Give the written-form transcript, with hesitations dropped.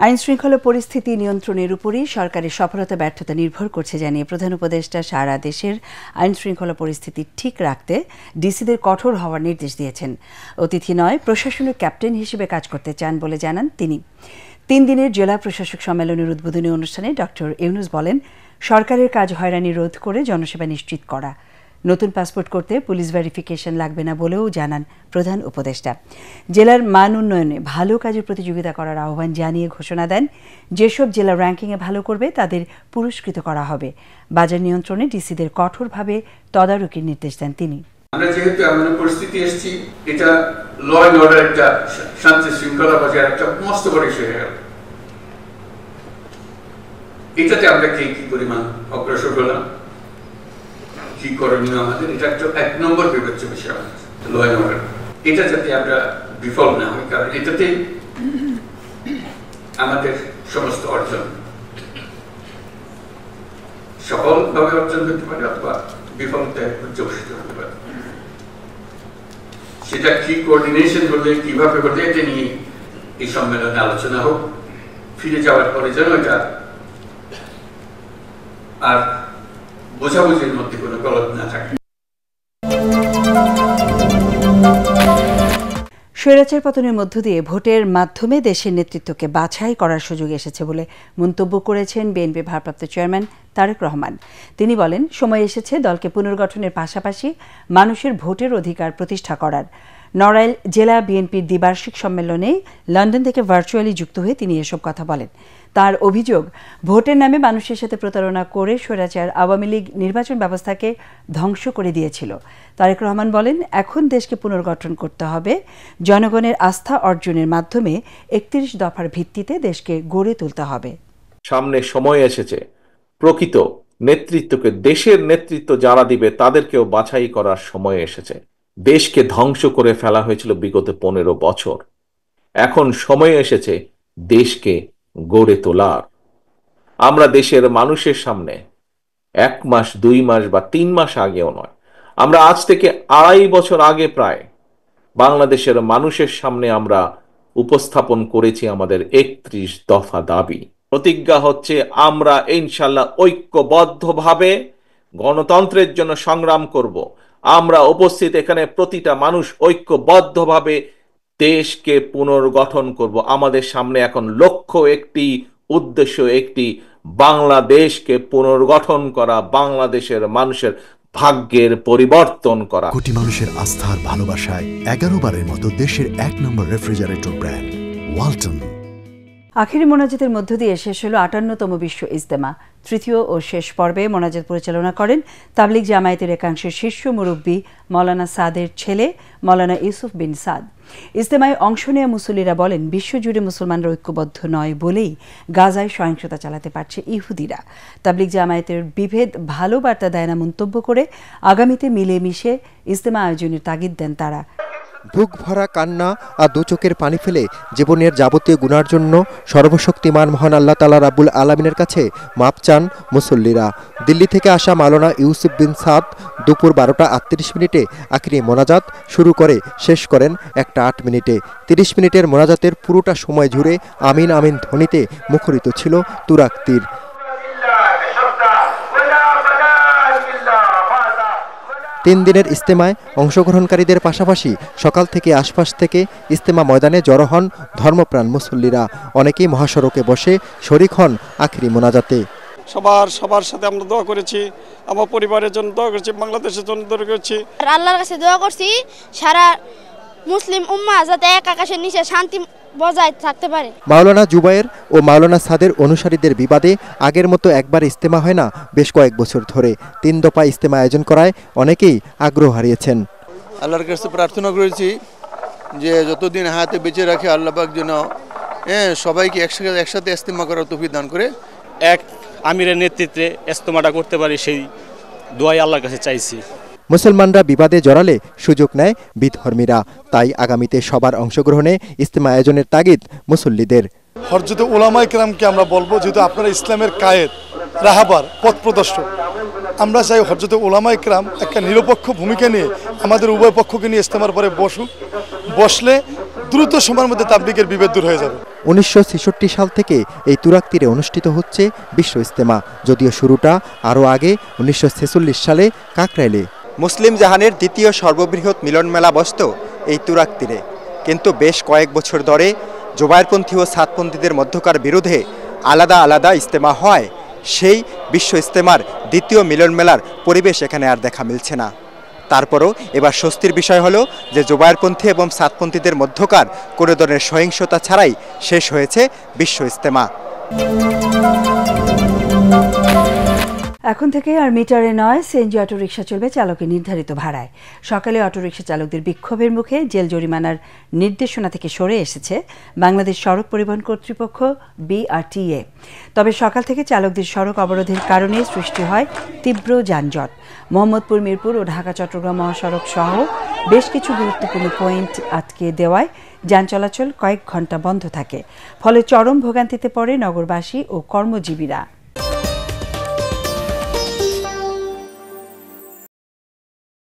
আইন শৃঙ্খলা পরিস্থিতি নিয়ন্ত্রণের উপরই সরকারের সফলতা ব্যর্থতা নির্ভর করছে জানিয়ে প্রধান উপদেষ্টা সারা দেশের আইন শৃঙ্খলা পরিস্থিতি ঠিক রাখতে ডিসিদের কঠোর হওয়ার নির্দেশ দিয়েছেন। অতিথি নয়, প্রশাসনের ক্যাপ্টেন হিসেবে কাজ করতে চান বলে জানান তিনি। 3 দিনের জেলা প্রশাসক সম্মেলনের উদ্বোধনী অনুষ্ঠানে ডক্টর ইউনূস বলেন, সরকারের কাজ হয়রানি রোধ করে জনসেবা নিশ্চিত করা। নতুন পাসপোর্ট করতে পুলিশ ভেরিফিকেশন লাগবে না বলেও জানান প্রধান উপদেষ্টা। জেলার মান উন্নয়নে ভালো কাজের প্রতিযোগিতা করার আহ্বান জানিয়ে ঘোষণা দেন, যেসব জেলা র্যাঙ্কিংয়ে ভালো করবে তাদের পুরস্কৃত করা হবে। বাজার নিয়ন্ত্রণে ডিসিদের কঠোরভাবে তদারকির নির্দেশ দেন তিনি। আমরা যেহেতু এমন পরিস্থিতি এসেছি, এটা ল অ্যান্ড অর্ডার একটা শান্তি শৃঙ্খলা বজায় একটা মস্ত বড় ইস্যু হয়ে গেল। এটাতে আমরা কি পরিমাণ অগ্রসর হলাম, কি করণীয় আমাদের, এটা একটা 1 নম্বর বিবেচ্য বিষয় আমাদের ল অ্যান্ড অর্ডার। এটা যাতে আমরা বিফল না হই, কারণ এটাতে আমাদের সমস্ত অর্জন সফলভাবে অর্জন হতে পারে অথবা বিফলতায় পর্যবসিত হতে পারে। সেটা কি কোঅর্ডিনেশন করলে, কিভাবে করলে, এটা নিয়ে এই সম্মেলনে আলোচনা হোক। ফিরে যাওয়ার পরে যেন এটা আর বোঝাবুঝির মধ্যে কোনো গলদ না থাকে। স্বৈরাচার পতনের মধ্য দিয়ে ভোটের মাধ্যমে দেশের নেতৃত্বকে বাছাই করার সুযোগ এসেছে বলে মন্তব্য করেছেন বিএনপি ভারপ্রাপ্ত চেয়ারম্যান তারেক রহমান। তিনি বলেন, সময় এসেছে দলকে পুনর্গঠনের পাশাপাশি মানুষের ভোটের অধিকার প্রতিষ্ঠা করার। নড়াইল জেলা বিএনপির দ্বিবার্ষিক সম্মেলনে লন্ডন থেকে ভার্চুয়ালি যুক্ত হয়ে তিনি এসব কথা বলেন। তার অভিযোগ, ভোটের নামে মানুষের সাথে প্রতারণা করে স্বৈরাচার আওয়ামী লীগ নির্বাচন ব্যবস্থাকে ধ্বংস করে দিয়েছিল। তারেক রহমান বলেন, এখন দেশকে পুনর্গঠন করতে হবে। জনগণের আস্থা অর্জনের মাধ্যমে 31 দফার ভিত্তিতে দেশকে গড়ে তুলতে হবে। সামনে সময় এসেছে প্রকৃত নেতৃত্বকে, দেশের নেতৃত্ব যারা দিবে তাদেরকেও বাছাই করার সময় এসেছে। দেশকে ধ্বংস করে ফেলা হয়েছিল বিগত 15 বছর। এখন সময় এসেছে দেশকে গড়ে তোলার। আমরা দেশের মানুষের সামনে 1 মাস 2 মাস বা 3 মাস আগেও নয়, আমরা আজ থেকে 2.5 বছর আগে প্রায় বাংলাদেশের মানুষের সামনে আমরা উপস্থাপন করেছি আমাদের 31 দফা দাবি। প্রতিজ্ঞা হচ্ছে আমরা ইনশাল্লাহ ঐক্যবদ্ধভাবে গণতন্ত্রের জন্য সংগ্রাম করব। আমরা উপস্থিত এখানে প্রতিটা মানুষ ঐক্যবদ্ধভাবে দেশকে পুনর্গঠন করব। আমাদের সামনে এখন লক্ষ্য একটি, উদ্দেশ্য একটি, বাংলাদেশকে পুনর্গঠন করা, বাংলাদেশের মানুষের ভাগ্যের পরিবর্তন করা। কোটি মানুষের আস্থার ভালোবাসায় 11 বারের মতো দেশের 1 নম্বর রেফ্রিজারেটর ব্র্যান্ড ওয়ালটন। আখেরি মোনাজাতের মধ্য দিয়ে শেষ হলো 58তম বিশ্ব ইজতেমা। তৃতীয় ও শেষ পর্বে মোনাজাত পরিচালনা করেন তাবলিগ জামায়াতের একাংশের শীর্ষ মুরব্বী মৌলানা সাদের ছেলে মৌলানা ইউসুফ বিন সাদ। ইজতেমায় অংশ নেওয়া মুসল্লিরা বলেন, বিশ্বজুড়ে মুসলমানরা ঐক্যবদ্ধ নয় বলেই গাজায় সহিংসতা চালাতে পারছে ইহুদিরা। তাবলিগ জামায়াতের বিভেদ ভালো বার্তা দেয় না মন্তব্য করে আগামীতে মিলেমিশে ইজতেমা আয়োজনের তাগিদ দেন তারা। বুক ভরা কান্না আর দু চোখের পানি ফেলে জীবনের যাবতীয় গুনার জন্য সর্বশক্তিমান মহান আল্লাহ তাআলা রাব্বুল আলামিনের কাছে মাপ চান মুসল্লিরা। দিল্লি থেকে আসা মাওলানা ইউসুফ বিন সাদ দুপুর 12টা 38 মিনিটে আখেরি মোনাজাত শুরু করে শেষ করেন 1টা 8 মিনিটে। 30 মিনিটের মোনাজাতের পুরোটা সময় জুড়ে আমিন আমিন ধ্বনিতে মুখরিত ছিল তুরাক তীর। 3 দিনের ইজতেমায় অংশগ্রহণকারীদের পাশাপাশি সকাল থেকে আশপাশ থেকে ইজতেমা ময়দানে জড়ো হন ধর্মপ্রাণ মুসল্লিরা। অনেকেই মহাসড়কে বসে শরিক হন আখেরি মোনাজাতে। সবার সাথে আমরা দোয়া করেছি, আমার পরিবারের জন্য দোয়া করেছি, বাংলাদেশের জন্য দোয়া করেছি। আল্লাহর কাছে দোয়া করছি সারা মুসলিম উম্মাহ যাতে এক আকাশের নিচে শান্তি বজায় থাকতে পারে। মাওলানা জুবায়ের ও মাওলানা সাদের অনুসারীদের বিবাদে আগের মতো একবার ইজতেমা হয় না বেশ কয়েক বছর ধরে। 3 দফা ইজতেমা আয়োজন করায় অনেকেই আগ্রহ হারিয়েছেন। আল্লাহর কাছে প্রার্থনা করেছি যে যতদিন হায়াতে বেঁচে রাখে আল্লাহ পাক যেন সবাইকে একসাথে ইজতেমা করার তৌফিক দান করে। এক আমিরের নেতৃত্বে ইজতেমাটা করতে পারি সেই দোয়াই আল্লাহর কাছে চাইছি। মুসলমানরা বিবাদে জড়ালে সুযোগ নেয় বিধর্মীরা, তাই আগামীতে সবার অংশগ্রহণে ইজতেমা আয়োজনের তাগিদ মুসল্লিদের। হযরতে উলামায়ে কেরামকে আমরা বলবো, যেহেতু আপনারা ইসলামের কায়েদ, রাহাবার, পথ প্রদর্শক, আমরা চাই হযরতে উলামায়ে কেরাম একটা নিরপেক্ষ ভূমিকা নিয়ে আমাদের উভয় পক্ষকে নিয়ে ইজতেমার পরে বসলে দ্রুত সময়ের মধ্যে তাবলীগের বিভেদ দূর হয়ে যাবে। 1966 সাল থেকে এই তুরাগ তীরে অনুষ্ঠিত হচ্ছে বিশ্ব ইজতেমা, যদিও শুরুটা আরও আগে 1946 সালে কাকরাইলে। মুসলিম জাহানের দ্বিতীয় সর্ববৃহৎ মিলন মেলা বসত এই তুরাগ তীরে, কিন্তু বেশ কয়েক বছর ধরে জোবায়েরপন্থী ও সাতপন্থীদের মধ্যকার বিরোধে আলাদা আলাদা ইজতেমা হয়। সেই বিশ্ব ইজতেমার দ্বিতীয় মিলন মেলার পরিবেশ এখানে আর দেখা মিলছে না। তারপরও এবার স্বস্তির বিষয় হলো যে জোবায়েরপন্থী এবং সাতপন্থীদের মধ্যকার কোনো ধরনের সহিংসতা ছাড়াই শেষ হয়েছে বিশ্ব ইজতেমা। এখন থেকে আর মিটারে নয়, সিএনজি অটোরিকশা চলবে চালকের নির্ধারিত ভাড়ায়। সকালে অটোরিকশা চালকদের বিক্ষোভের মুখে জেল জরিমানার নির্দেশনা থেকে সরে এসেছে বাংলাদেশ সড়ক পরিবহন কর্তৃপক্ষ BRTA। তবে সকাল থেকে চালকদের সড়ক অবরোধের কারণে সৃষ্টি হয় তীব্র যানজট। মোহাম্মদপুর, মিরপুর ও ঢাকা চট্টগ্রাম মহাসড়ক সহ বেশ কিছু গুরুত্বপূর্ণ পয়েন্ট আটকে দেওয়ায় যান চলাচল কয়েক ঘন্টা বন্ধ থাকে। ফলে চরম ভোগান্তিতে পড়ে নগরবাসী ও কর্মজীবীরা।